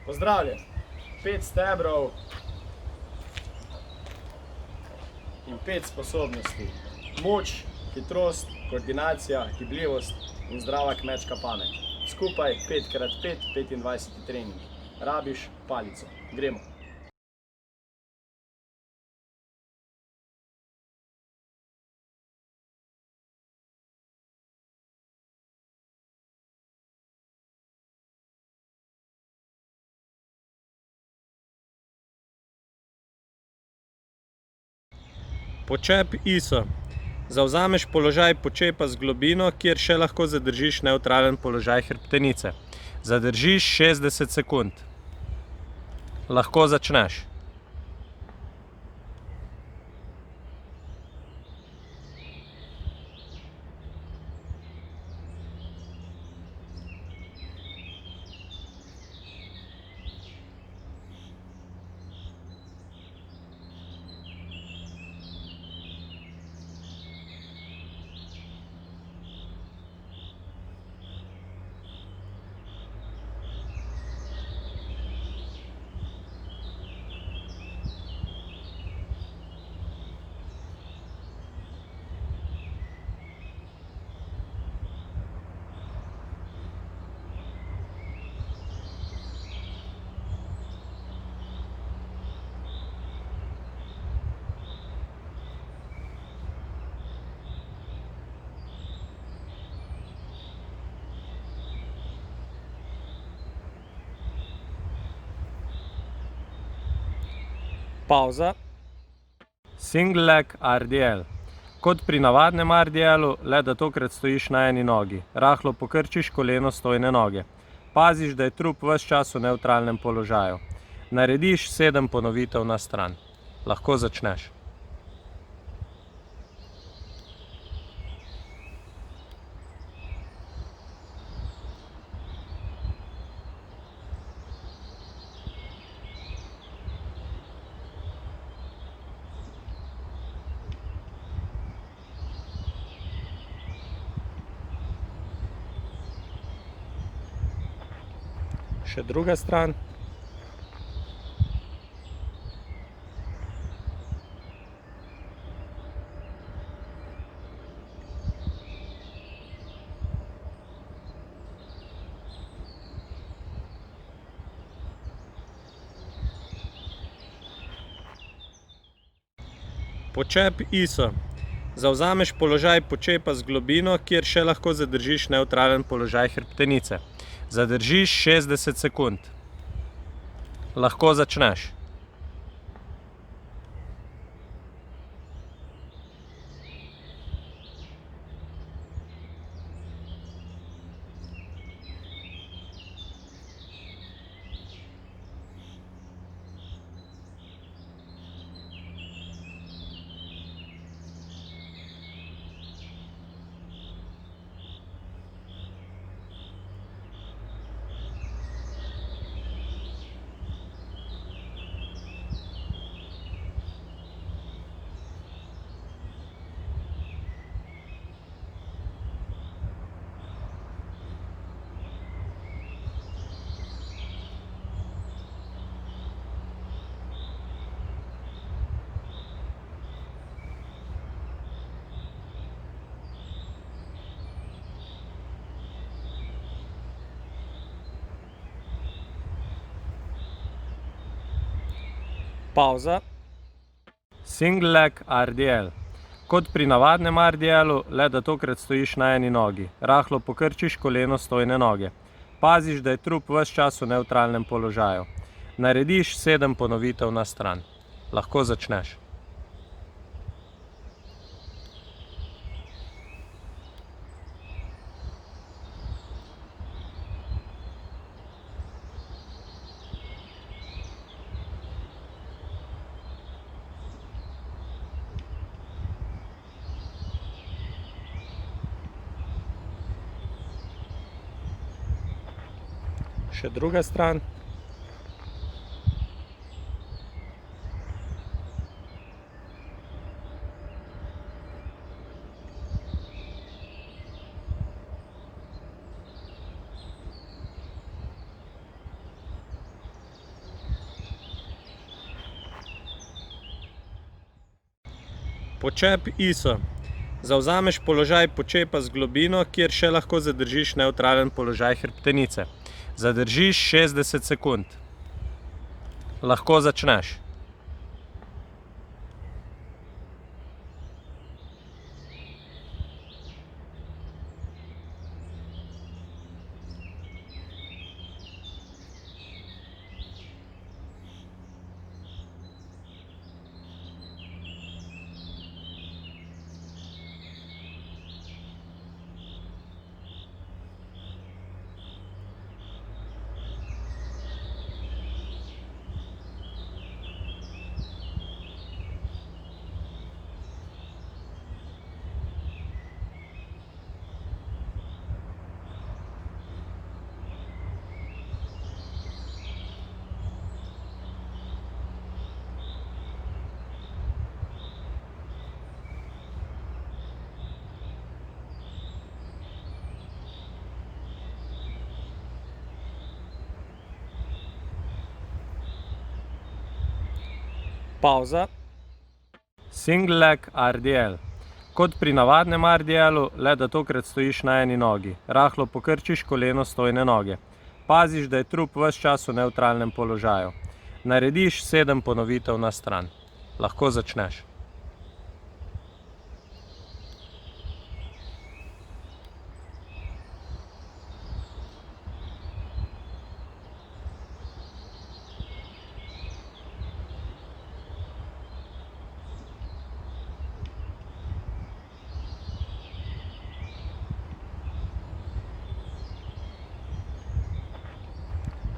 Pozdravljen! 5 stebrov in 5 sposobnosti. Moč, hitrost, koordinacija, gibljivost in zdrava kmečka pamet. Skupaj 5x5, 25 trening. Rabiš palico. Gremo! Počep ISO. Zavzameš položaj počepa z globino, kjer še lahko zadržiš nevtralen položaj hrbtenice. Zadržiš 60 sekund. Lahko začneš. Pavza. Single leg RDL. Kot pri navadnem RDL-u, le da tokrat stojiš na eni nogi. Rahlo pokrčiš koleno stojne noge. Paziš, da je trup ves čas v nevtralnem položaju. Narediš 7 ponovitev na stran. Lahko začneš. Še druga stran. Počep ISO. Zavzameš položaj počepa z globino, kjer še lahko zadržiš nevtralen položaj hrbtenice. Zadržiš 60 sekund. Lahko začneš. Pavza. Single leg RDL. Kot pri navadnem RDL-u, le da tokrat stojiš na eni nogi. Rahlo pokrčiš koleno stojne noge. Paziš, da je trup ves čas v nevtralnem položaju. Narediš 7 ponovitev na stran. Lahko začneš. Še druga stran. Počep ISO. Zavzameš položaj počepa z globino, kjer še lahko zadržiš nevtralen položaj hrbtenice. Zadržiš 60 sekund. Lahko začneš. Pavza. Single leg RDL. Kot pri navadnem RDL-u, le da tokrat stojiš na eni nogi. Rahlo pokrčiš koleno stojne noge. Paziš, da je trup ves čas v nevtralnem položaju. Narediš 7 ponovitev na stran. Lahko začneš.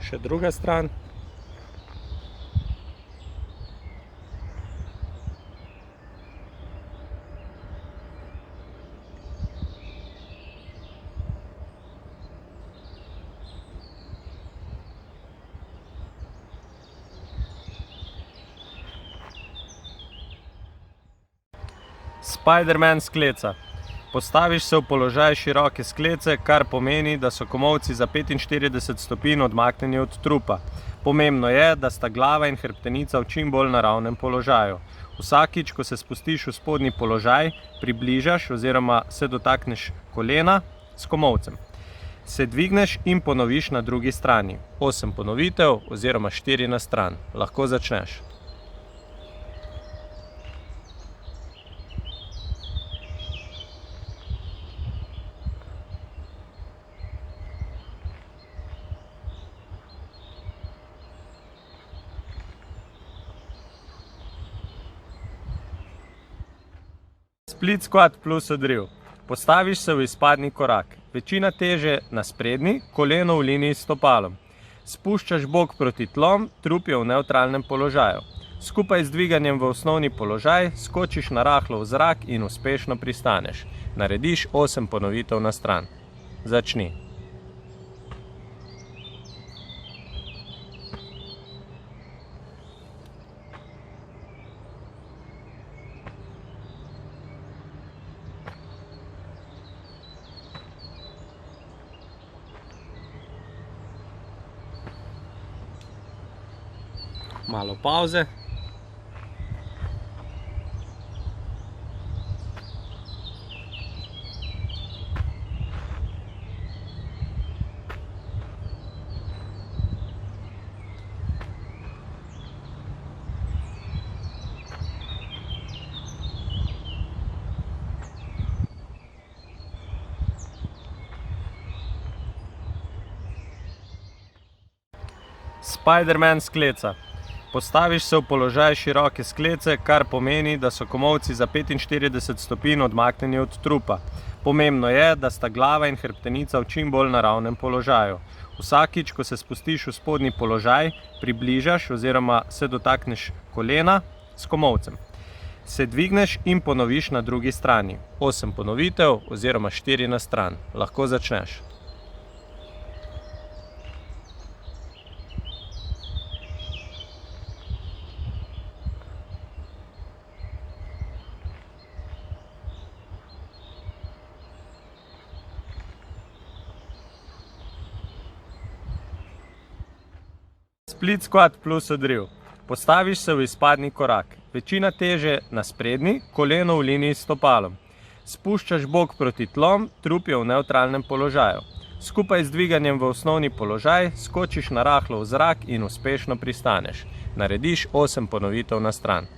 Še druga stran. Spiderman skleca. Postaviš se v položaj široke sklece, kar pomeni, da so komolci za 45 stopinj odmaknjeni od trupa. Pomembno je, da sta glava in hrbtenica v čim bolj naravnem položaju. Vsakič, ko se spustiš v spodnji položaj, približaš oziroma se dotakneš kolena s komolcem. Se dvigneš in ponoviš na drugi strani. 8 ponovitev oziroma 4 na stran. Lahko začneš. Split squat plus odriv. Postaviš se v izpadni korak. Večina teže na sprednji, koleno v liniji s stopalom. Spuščaš bok proti tlom, trup je v nevtralnem položaju. Skupaj z dviganjem v osnovni položaj skočiš na rahlo v zrak in uspešno pristaneš. Narediš 8 ponovitev na stran. Začni. Malo pavze. Spiderman skleca. Postaviš se v položaj široke sklece, kar pomeni, da so komolci za 45 stopinj odmaknjeni od trupa. Pomembno je, da sta glava in hrbtenica v čim bolj naravnem položaju. Vsakič, ko se spustiš v spodnji položaj, približaš oziroma se dotakneš kolena s komolcem. Se dvigneš in ponoviš na drugi strani. 8 ponovitev oziroma 4 na stran. Lahko začneš. Split squat plus odriv. Postaviš se v izpadni korak. Večina teže na sprednji, koleno v liniji s stopalom. Spuščaš bok proti tlom, trup je v nevtralnem položaju. Skupaj z dviganjem v osnovni položaj skočiš na rahlo v zrak in uspešno pristaneš. Narediš 8 ponovitev na stran.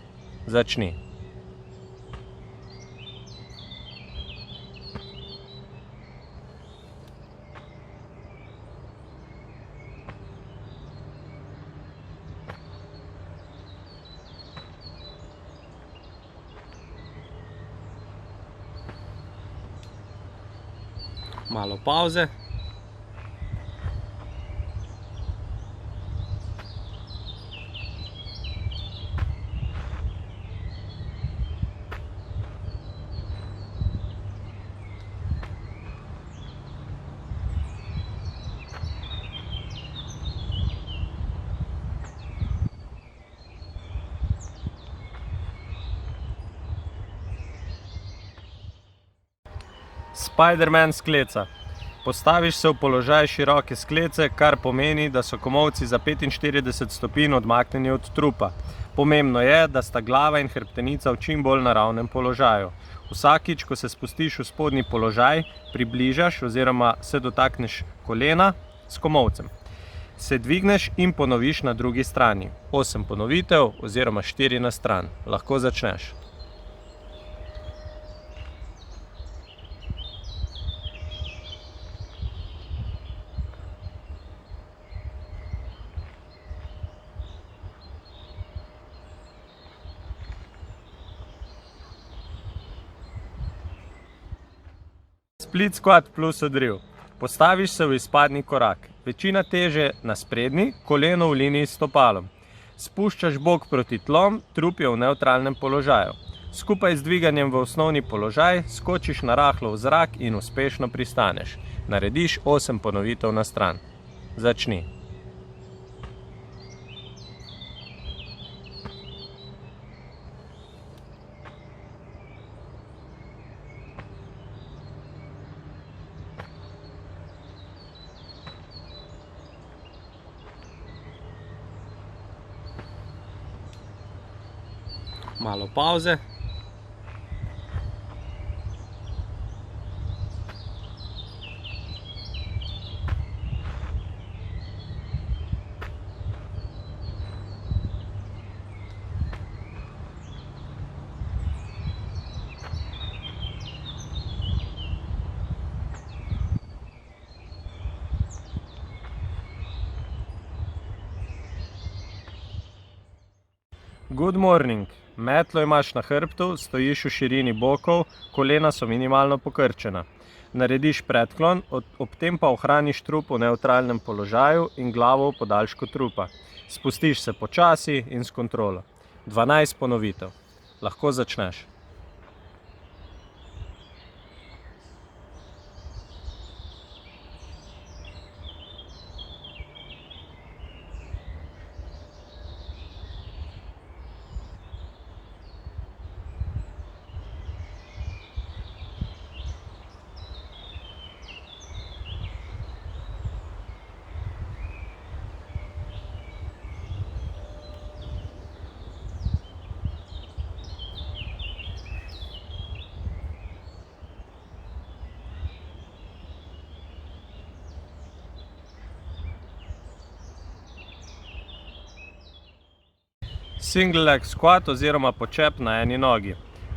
Začni. Malo pavze. Spiderman skleca. Postaviš se v položaj široke sklece, kar pomeni, da so komolci za 45 stopinj odmaknjeni od trupa. Pomembno je, da sta glava in hrbtenica v čim bolj naravnem položaju. Vsakič, ko se spustiš v spodnji položaj, približaš oziroma se dotakneš kolena s komolcem. Se dvigneš in ponoviš na drugi strani. 8 ponovitev oziroma 4 na stran. Lahko začneš. Split squat plus odriv. Postaviš se v izpadni korak. Večina teže na sprednji, koleno v liniji s stopalom. Spuščaš bok proti tlom, trup je v nevtralnem položaju. Skupaj z dviganjem v osnovni položaj skočiš na rahlo v zrak in uspešno pristaneš. Narediš 8 ponovitev na stran. Začni. Malo pavze. Good morning. Metlo imaš na hrbtu, stojiš v širini bokov, kolena so minimalno pokrčena. Narediš predklon, ob tem pa ohraniš trup v nevtralnem položaju in glavo v podaljšku trupa. Spustiš se počasi in s kontrolo. 12 ponovitev. Lahko začneš. Single leg squat oziroma počep na eni nogi.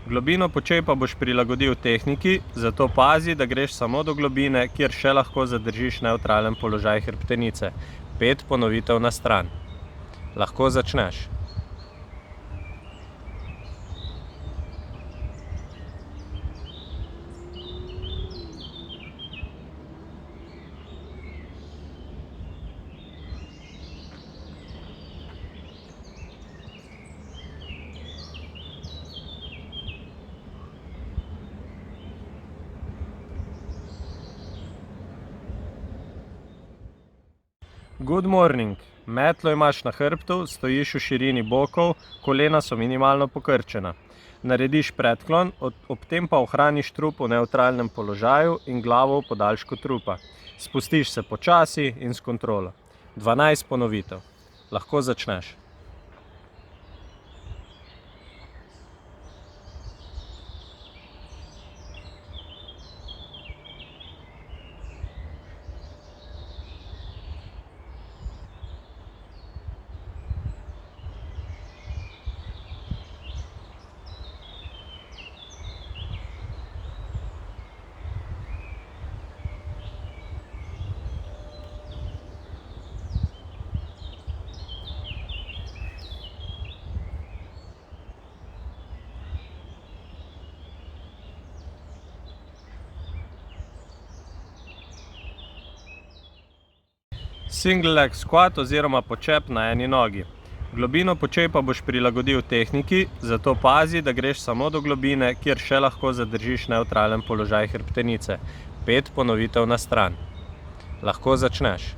Globino počepa boš prilagodil tehniki, zato pazi, da greš samo do globine, kjer še lahko zadržiš nevtralen položaj hrbtenice. 5 ponovitev na stran. Lahko začneš. Good morning. Metlo imaš na hrbtu, stojiš v širini bokov, kolena so minimalno pokrčena. Narediš predklon, ob tem pa ohraniš trup v nevtralnem položaju in glavo v podaljšku trupa. Spustiš se počasi in s kontrolo. 12 ponovitev. Lahko začneš. Single leg squat oziroma počep na eni nogi. Globino počepa boš prilagodil tehniki, zato pazi, da greš samo do globine, kjer še lahko zadržiš nevtralen položaj hrbtenice. 5 ponovitev na stran. Lahko začneš.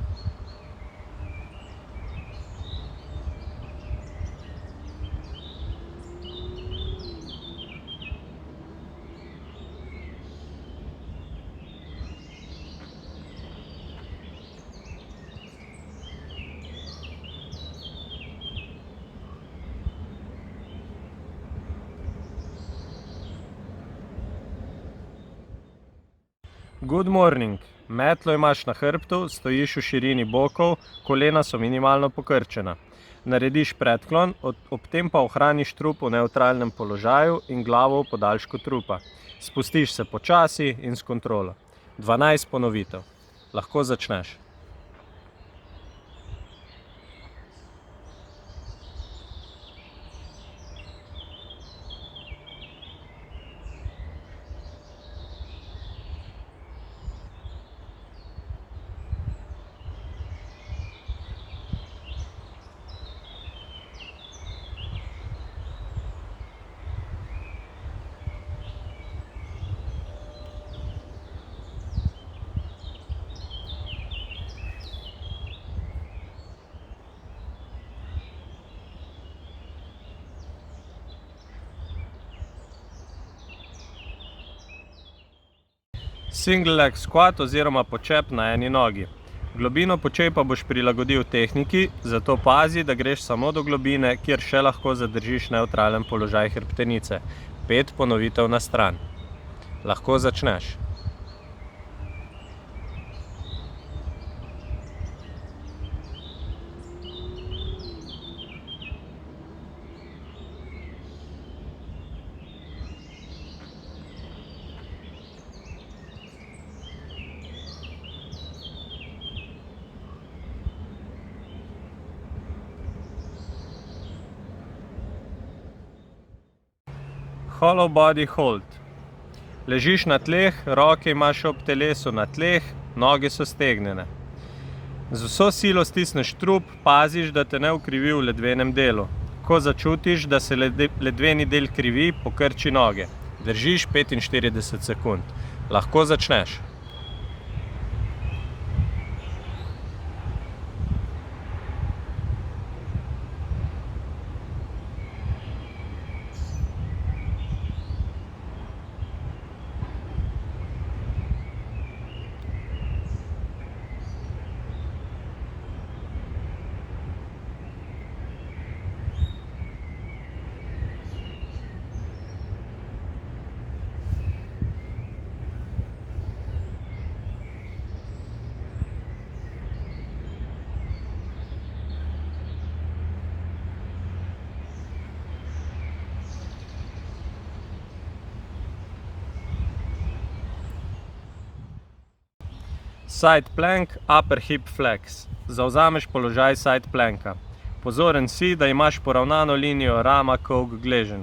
Good morning. Metlo imaš na hrbtu, stojiš v širini bokov, kolena so minimalno pokrčena. Narediš predklon, ob tem pa ohraniš trup v nevtralnem položaju in glavo v podaljšku trupa. Spustiš se počasi in s kontrolo. 12 ponovitev. Lahko začneš. Single leg squat oziroma počep na eni nogi. Globino počepa boš prilagodil tehniki, zato pazi, da greš samo do globine, kjer še lahko zadržiš nevtralen položaj hrbtenice. 5 ponovitev na stran. Lahko začneš. Hollow body hold. Ležiš na tleh, roke imaš ob telesu na tleh, noge so stegnjene. Z vso silo stisneš trup, paziš, da te ne ukrivi v ledvenem delu. Ko začutiš, da se ledveni del krivi, pokrči noge. Držiš 45 sekund. Lahko začneš. Side plank, upper hip flex. Zavzameš položaj side planka. Pozoren si, da imaš poravnano linijo rama, kolk, gleženj.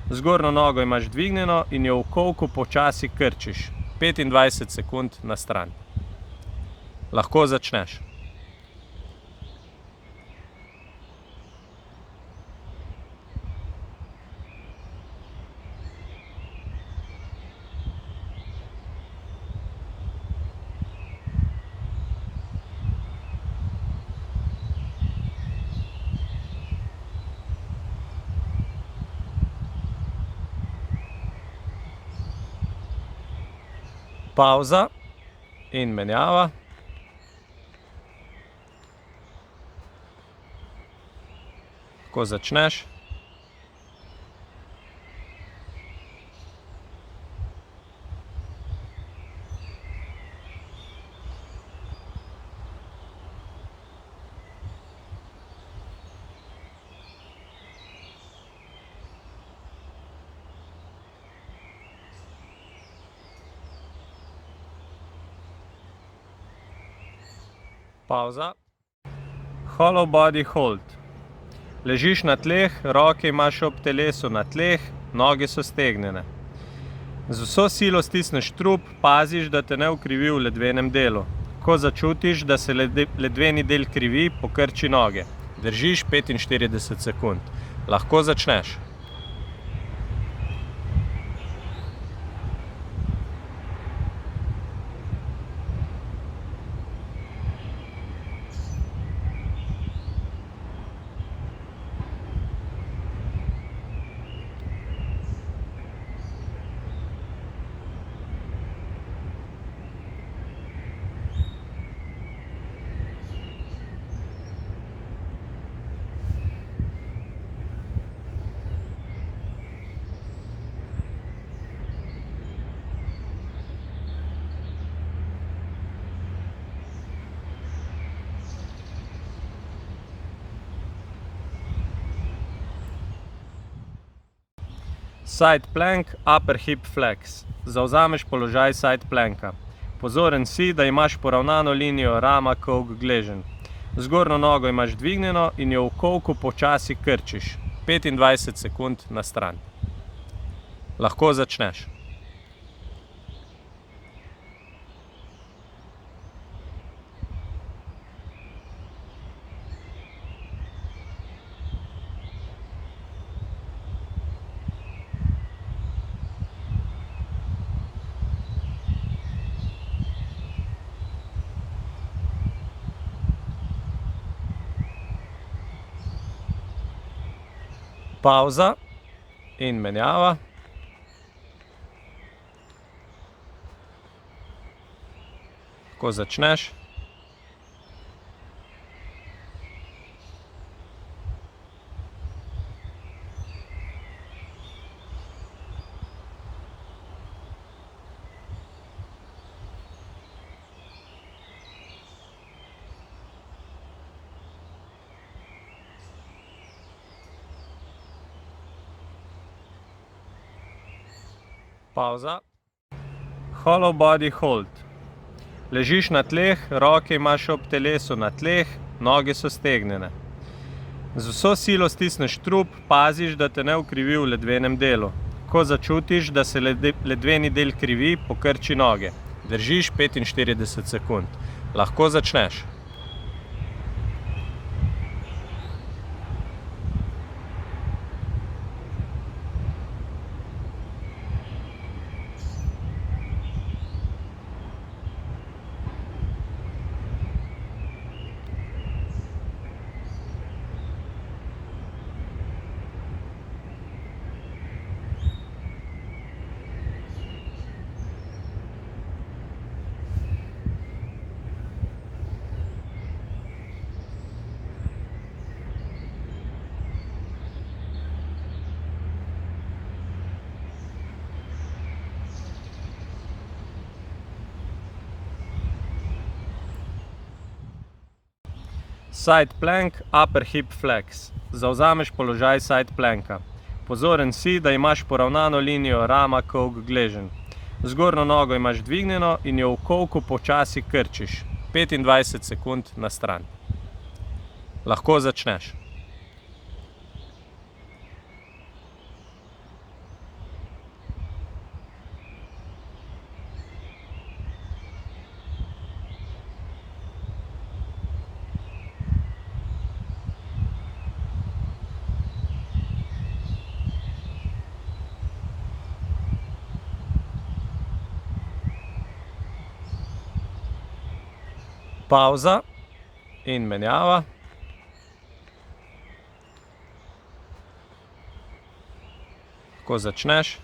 Zgornjo nogo imaš dvignjeno in jo v kolku počasi krčiš. 25 sekund na stran. Lahko začneš. Pavza in menjava. Ko začneš. Pavza. Hollow body hold. Ležiš na tleh, roke imaš ob telesu na tleh, noge so stegnjene. Z vso silo stisneš trup, paziš, da te ne ukrivi v ledvenem delu. Ko začutiš, da se ledveni del krivi, pokrči noge. Držiš 45 sekund. Lahko začneš. Side plank, upper hip flex. Zavzameš položaj side planka. Pozoren si, da imaš poravnano linijo rama, kolk, gleženj. Zgornjo nogo imaš dvignjeno in jo v kolku počasi krčiš. 25 sekund na stran. Lahko začneš. Pavza in menjava. Ko začneš. Pavza. Hollow body hold. Ležiš na tleh, roke imaš ob telesu na tleh, noge so stegnjene. Z vso silo stisneš trup, paziš, da te ne ukrivi v ledvenem delu. Ko začutiš, da se ledveni del krivi, pokrči noge. Držiš 45 sekund. Lahko začneš. Side plank, upper hip flex. Zavzameš položaj side planka. Pozoren si, da imaš poravnano linijo rama, kolk, gleženj. Zgornjo nogo imaš dvignjeno in jo v kolku počasi krčiš. 25 sekund na stran. Lahko začneš. Pavza in menjava. Ko začneš.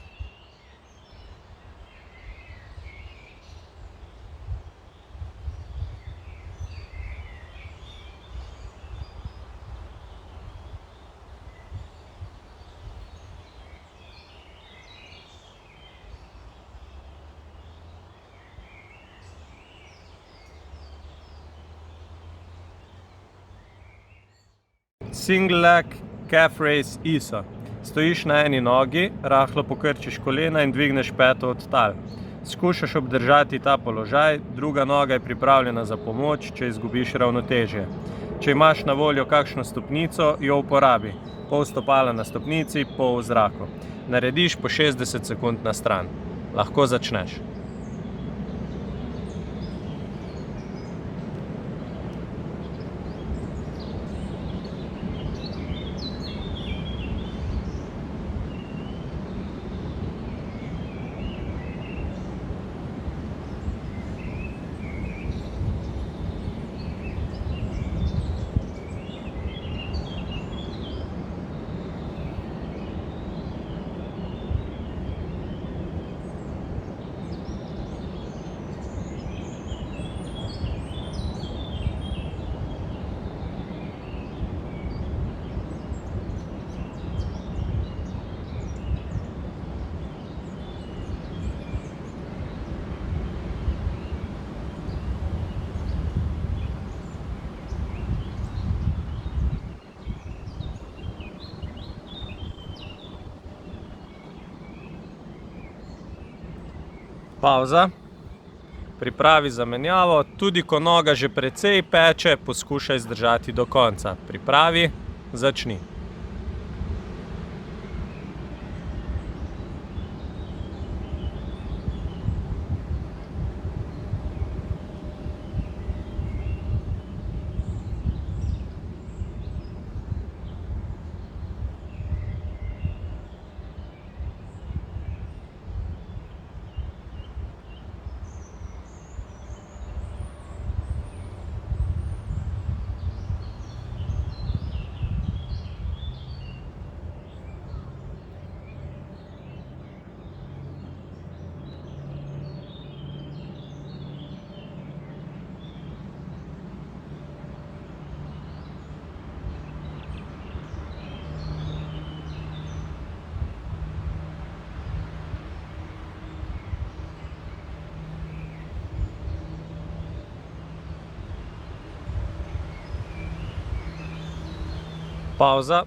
Single leg, calf raise, ISO. Stojiš na eni nogi, rahlo pokrčiš kolena in dvigneš peto od tal. Skušaš obdržati ta položaj, druga noga je pripravljena za pomoč, če izgubiš ravnotežje. Če imaš na voljo kakšno stopnico, jo uporabi. Pol stopala na stopnici, pol v zraku. Narediš po 60 sekund na stran. Lahko začneš. Pavza. Pripravi zamenjavo. Tudi ko noga že precej peče, poskušaj zdržati do konca. Pripravi, začni. Pavza.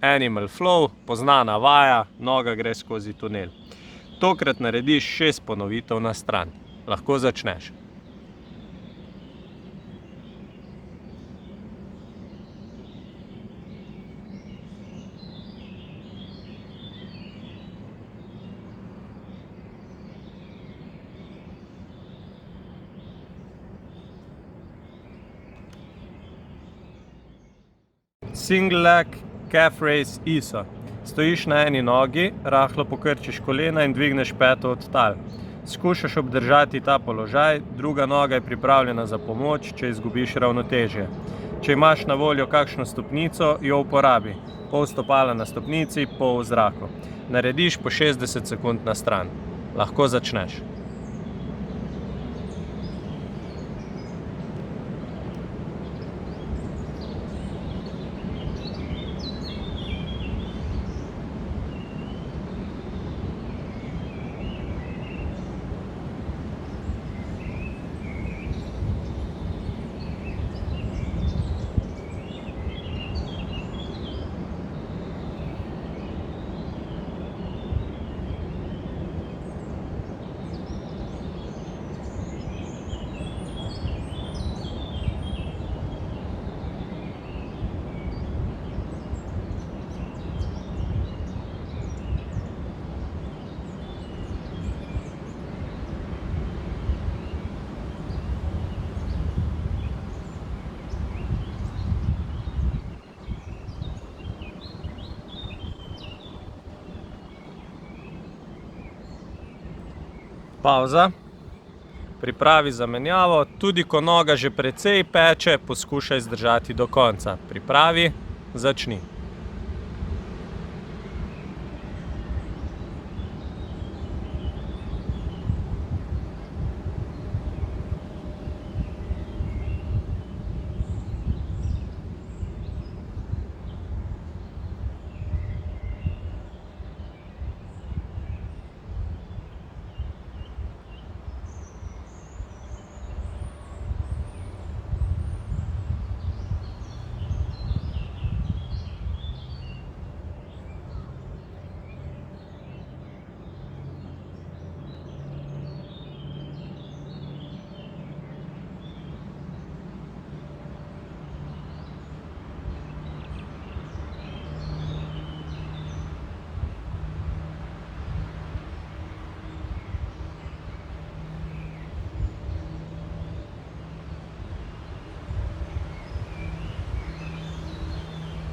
Animal flow, poznana vaja, noga gre skozi tunel. Tokrat narediš 6 ponovitev na stran. Lahko začneš. Single leg, calf raise, ISO. Stojiš na eni nogi, rahlo pokrčiš kolena in dvigneš peto od tal. Skušaš obdržati ta položaj, druga noga je pripravljena za pomoč, če izgubiš ravnotežje. Če imaš na voljo kakšno stopnico, jo uporabi. Pol stopala na stopnici, pol v zraku. Narediš po 60 sekund na stran. Lahko začneš. Pavza. Pripravi zamenjavo. Tudi ko noga že precej peče, poskušaj zdržati do konca. Pripravi, začni.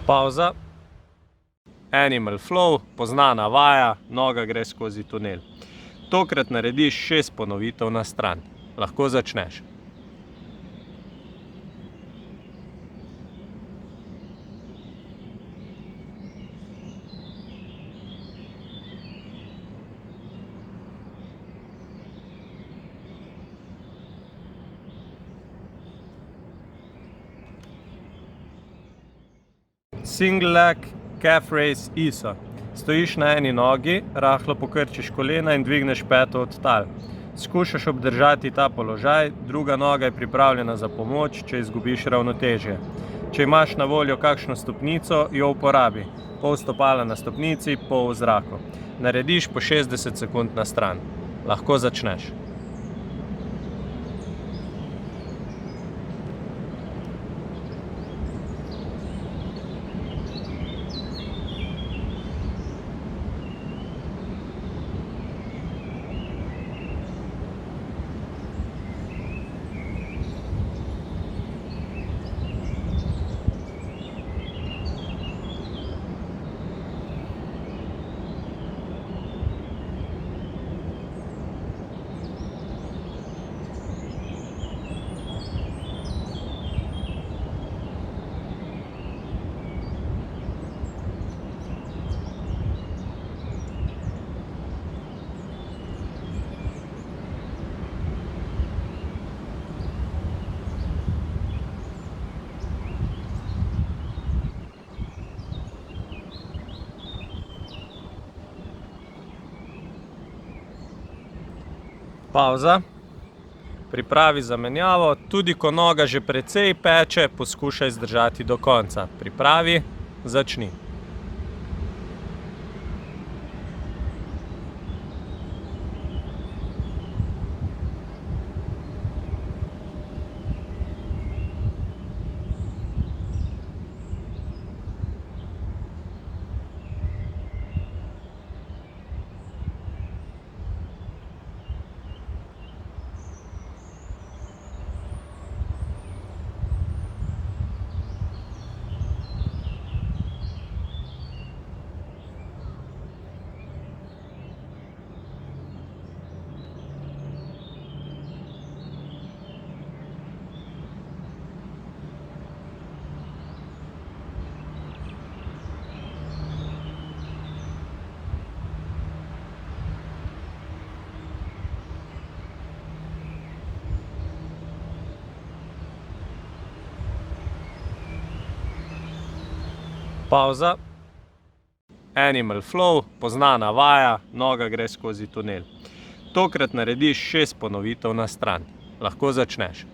Pavza. Animal flow, poznana vaja, noga gre skozi tunel. Tokrat narediš 6 ponovitev na stran. Lahko začneš. Single leg, calf raise, ISO. Stojiš na eni nogi, rahlo pokrčiš kolena in dvigneš peto od tal. Skušaš obdržati ta položaj, druga noga je pripravljena za pomoč, če izgubiš ravnotežje. Če imaš na voljo kakšno stopnico, jo uporabi. Pol stopala na stopnici, pol v zraku. Narediš po 60 sekund na stran. Lahko začneš. Pavza. Pripravi zamenjavo, tudi ko noga že precej peče, poskušaj zdržati do konca. Pripravi, začni. Pavza. Animal flow, poznana vaja, noga gre skozi tunel. Tokrat narediš 6 ponovitev na stran. Lahko začneš.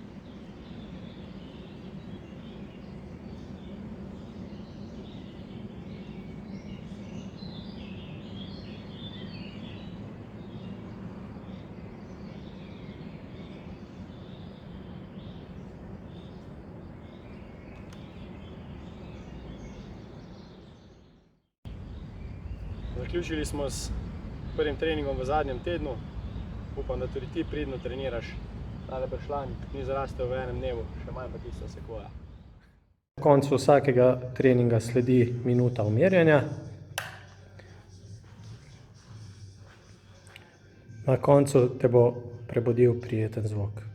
Zaključili smo s prvim treningom v zadnjem tednu. Upam, da tudi ti pridno treniraš. Tale bršljan ni zrastel v enem dnevu, še manj pa tista sekvoja. Na koncu vsakega treninga sledi minuta umirjanja. Na koncu te bo prebudil prijeten zvok.